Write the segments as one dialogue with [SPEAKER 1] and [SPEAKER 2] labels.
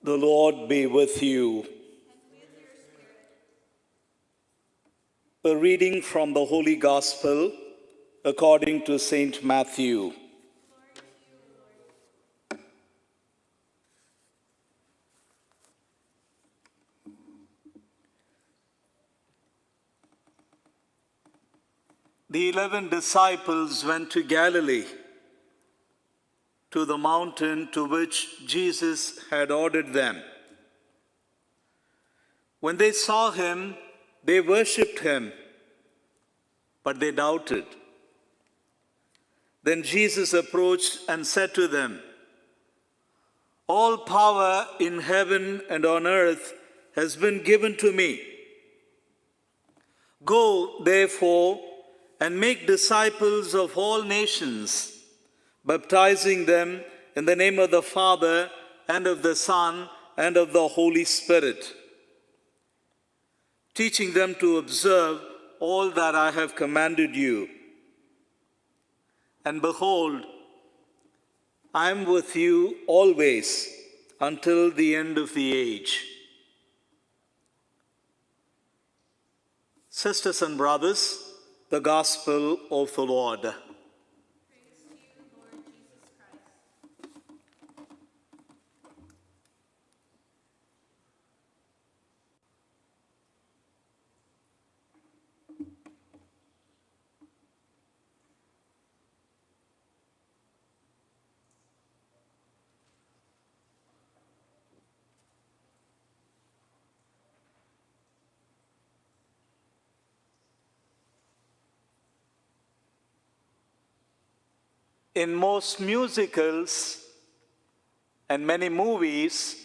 [SPEAKER 1] The Lord be with you. A reading from the Holy Gospel according to Saint Matthew. The 11 disciples went to Galilee, to the mountain to which Jesus had ordered them. When they saw him, they worshipped him, but they doubted. Then Jesus approached and said to them, "All power in heaven and on earth has been given to me. Go, therefore, and make disciples of all nations, baptizing them in the name of the Father and of the Son and of the Holy Spirit, teaching them to observe all that I have commanded you. And behold, I am with you always until the end of the age." Sisters and brothers, the Gospel of the Lord.
[SPEAKER 2] Praise to you, Lord Jesus Christ.
[SPEAKER 1] In most musicals and many movies,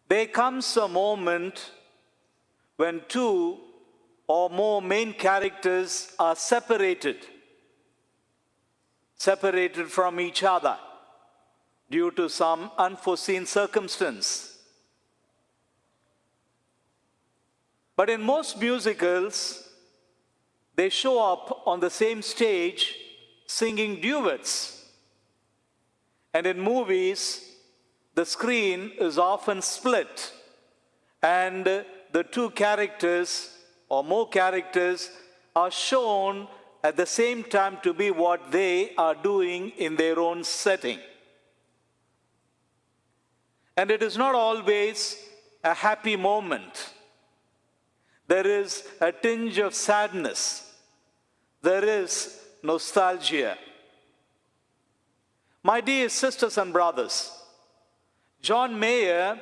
[SPEAKER 1] there comes a moment when two or more main characters are separated from each other due to some unforeseen circumstance. But in most musicals, they show up on the same stage singing duets. And in movies, the screen is often split, and the two characters or more characters are shown at the same time to be what they are doing in their own setting. And it is not always a happy moment. There is a tinge of sadness. There is nostalgia. My dear sisters and brothers, John Mayer,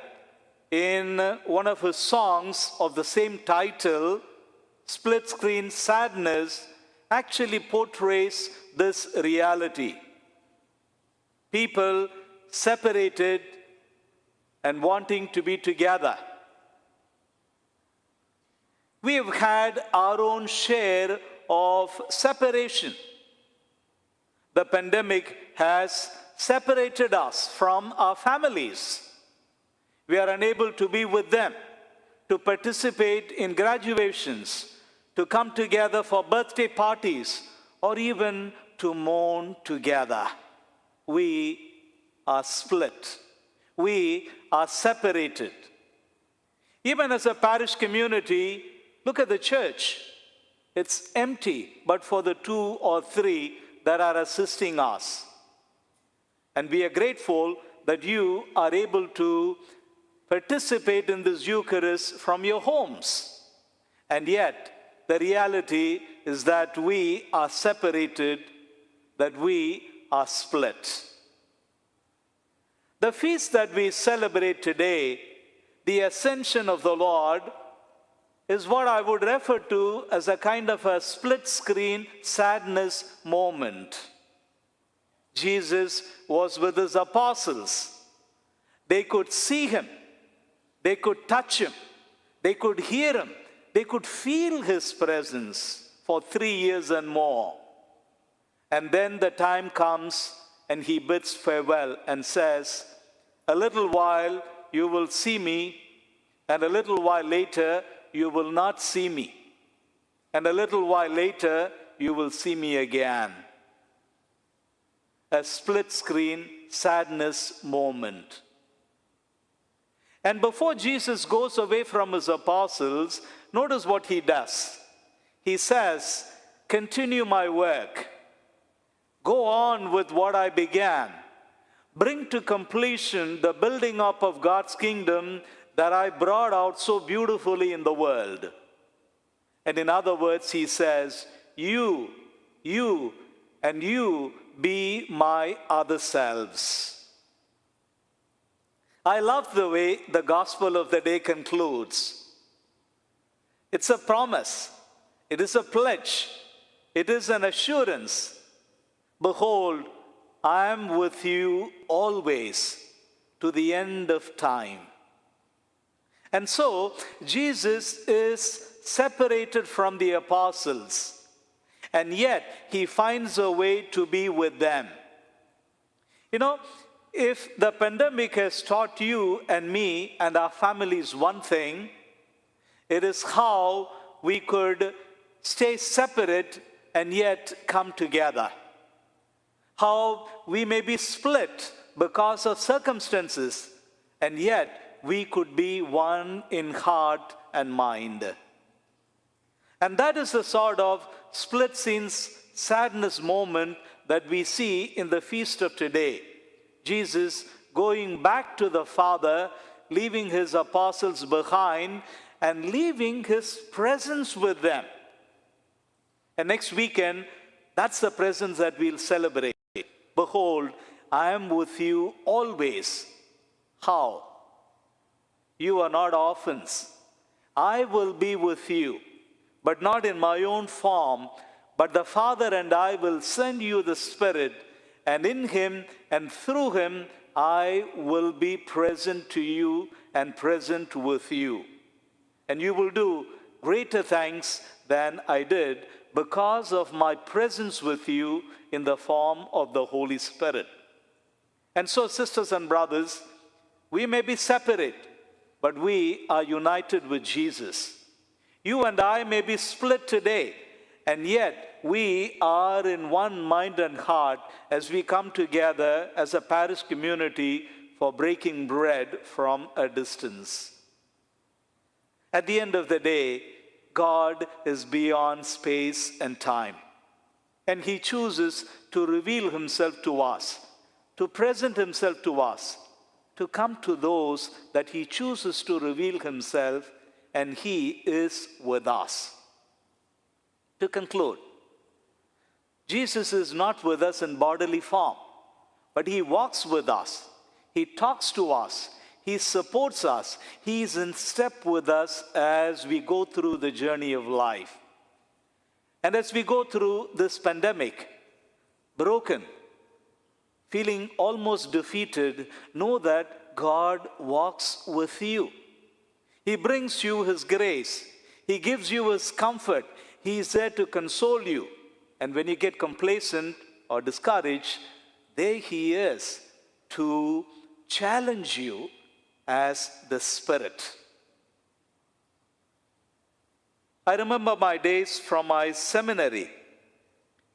[SPEAKER 1] in one of his songs of the same title, Split Screen Sadness, actually portrays this reality. People separated and wanting to be together. We have had our own share of separation. The pandemic has separated us from our families. We are unable to be with them, to participate in graduations, to come together for birthday parties, or even to mourn together. We are split. We are separated. Even as a parish community, look at the church. It's empty, but for the two or three that are assisting us. And we are grateful that you are able to participate in this Eucharist from your homes. And yet, the reality is that we are separated, that we are split. The feast that we celebrate today, the Ascension of the Lord, is what I would refer to as a kind of a split-screen sadness moment. Jesus was with his apostles. They could see him. They could touch him. They could hear him. They could feel his presence for 3 years and more. And then the time comes and he bids farewell and says, "A little while you will see me, and a little while later you will not see me. And a little while later, you will see me again." A split-screen sadness moment. And before Jesus goes away from his apostles, notice what he does. He says, continue my work. Go on with what I began. Bring to completion the building up of God's kingdom that I brought out so beautifully in the world. And in other words, he says, you, and you be my other selves. I love the way the gospel of the day concludes. It's a promise. It is a pledge. It is an assurance. Behold, I am with you always to the end of time. And so, Jesus is separated from the apostles, and yet he finds a way to be with them. You know, if the pandemic has taught you and me and our families one thing, it is how we could stay separate and yet come together. How we may be split because of circumstances, and yet we could be one in heart and mind. And that is the sort of split scenes, sadness moment that we see in the feast of today. Jesus going back to the Father, leaving his apostles behind, and leaving his presence with them. And next weekend, that's the presence that we'll celebrate. Behold, I am with you always. How? You are not orphans. I will be with you, but not in my own form, but the Father and I will send you the Spirit, and in him and through him I will be present to you and present with you. And you will do greater thanks than I did because of my presence with you in the form of the Holy Spirit. And so, sisters and brothers, we may be separate, but we are united with Jesus. You and I may be split today, and yet we are in one mind and heart as we come together as a parish community for breaking bread from a distance. At the end of the day, God is beyond space and time, and he chooses to reveal himself to us, to present himself to us, to come to those that he chooses to reveal himself, and he is with us. To conclude, Jesus is not with us in bodily form, but he walks with us. He talks to us. He supports us. He is in step with us as we go through the journey of life. And as we go through this pandemic, broken, feeling almost defeated, know that God walks with you. He brings you his grace. He gives you his comfort. He is there to console you. And when you get complacent or discouraged, there he is to challenge you as the Spirit. I remember my days from my seminary.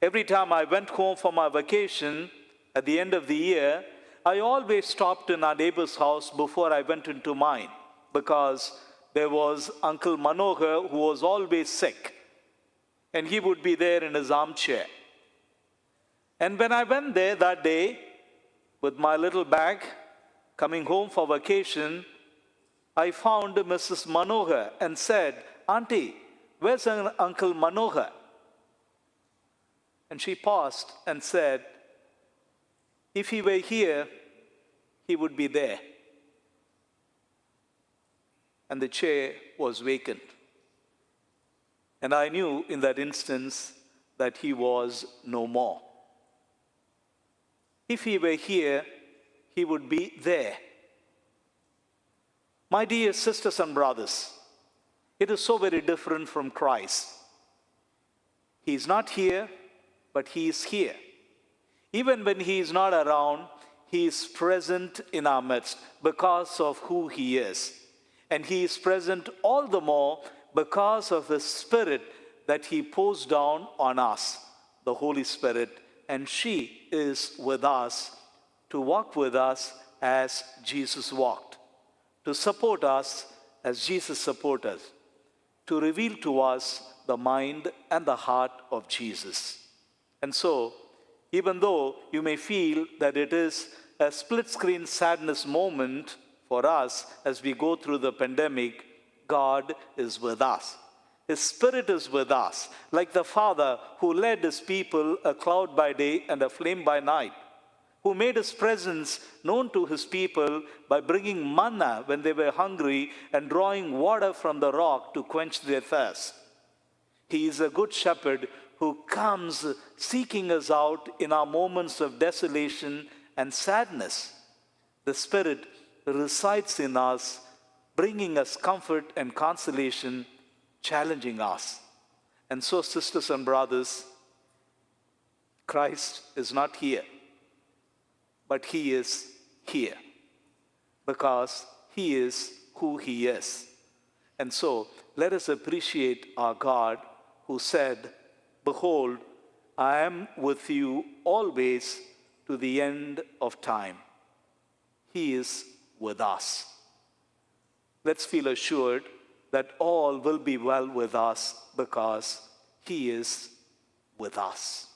[SPEAKER 1] Every time I went home for my vacation at the end of the year, I always stopped in our neighbor's house before I went into mine, because there was Uncle Manohar who was always sick, and he would be there in his armchair. And when I went there that day with my little bag, coming home for vacation, I found Mrs. Manohar and said, "Auntie, where's Uncle Manohar?" And she paused and said, "If he were here, he would be there." And the chair was vacant. And I knew in that instance that he was no more. If he were here, he would be there. My dear sisters and brothers, it is so very different from Christ. He is not here, but he is here. Even when he is not around, he is present in our midst because of who he is. And he is present all the more because of the Spirit that he pours down on us, the Holy Spirit, and she is with us to walk with us as Jesus walked, to support us as Jesus supports us, to reveal to us the mind and the heart of Jesus. And so, even though you may feel that it is a split screen sadness moment for us as we go through the pandemic, God is with us. His Spirit is with us, like the Father who led his people a cloud by day and a flame by night, who made his presence known to his people by bringing manna when they were hungry and drawing water from the rock to quench their thirst. He is a good shepherd who comes seeking us out in our moments of desolation and sadness. The Spirit resides in us, bringing us comfort and consolation, challenging us. And so, sisters and brothers, Christ is not here, but he is here because he is who he is. And so, let us appreciate our God who said, "Behold, I am with you always to the end of time." He is with us. Let's feel assured that all will be well with us because he is with us.